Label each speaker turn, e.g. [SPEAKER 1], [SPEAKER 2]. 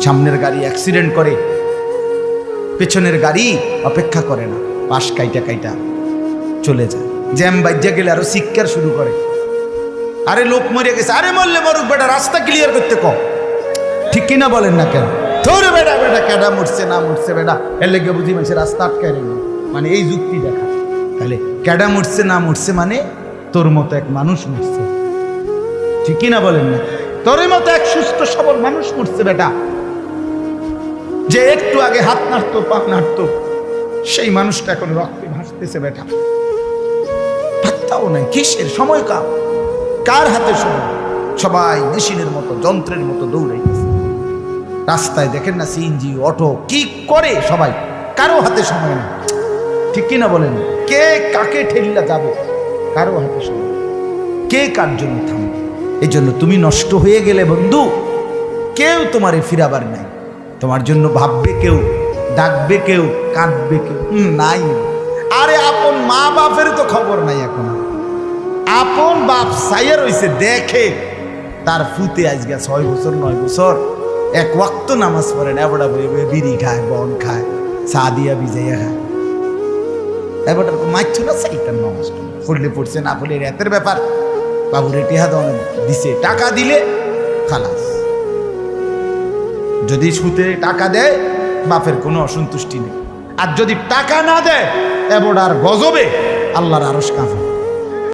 [SPEAKER 1] সামনের গাড়ি অ্যাক্সিডেন্ট করে, পেছনের গাড়ি অপেক্ষা করে না, পাশ কাইটা কাইটা চলে যায়। জ্যাম বাজ্যা গেলে আরো চিৎকার শুরু করে, আরে লোক মরে গেছে, আরে মরলে মরুক বেটা, রাস্তা ক্লিয়ার করতে কম। ঠিক কিনা বলেন না কেন? ধরে বেটা বেটা কেডা মরছে না মরছে বেটা, এর লেগে বুঝি মানুষ রাস্তা আটকায় রেখে, মানে এই যুক্তি দেখা। তাহলে কেডা মরছে না মরছে মানে তোর মতো এক মানুষ মরছে। ঠিক কিনা বলেন না? তোর মতো এক সুস্থ সবল মানুষ মরছে বেটা, যে একটু আগে হাত নাড়তো পা নাড়তো, সেই মানুষটা এখন রক্তে ভাসতেছে বেটা। পাত্তাও নাই, কিসের সময় কার হাতে সময়? সবাই মেশিনের মতো যন্ত্রের মতো দৌড়াইতেছে। রাস্তায় দেখেন না সিএনজি অটো কি করে সবাই, কারো হাতে সময় নেই। ঠিক কিনা বলেন? কে কাকে ঠেলিলা যাবে, কারো হাতে সময়, কে কার জন্য থামবে। এই জন্য তুমি নষ্ট হয়ে গেলে বন্ধু, কেউ তোমারে ফিরাবার নাই। তোমার জন্য ভাববে কেউ, ডাকবে কেউ, কাঁদবে কেউ নাই। আরে আপন মা বাপের তো খবর নাই এখন। আপন বাপ সাইয়া রইছে, দেখে তার ফুতে আজকে 6 বছর 9 বছর এক ওয়াক্ত নামাজ পড়ে না, এবড়া বিড়ি খায়, বন খায়, চা দিয়া ভিজাইয়া খায়। এবার মাইছ না সাইটার নামাজ পড়লে পড়ছে, না পড়লে রাতের ব্যাপার। বাবুরে টিহা দেওয়া দিছে, টাকা দিলে খালাস। যদি সুতে টাকা দেয় বাপের কোনো অসন্তুষ্টি নেই, আর যদি টাকা না দেয় এবড়ার গজবে আল্লাহর আরশ কাঁপে।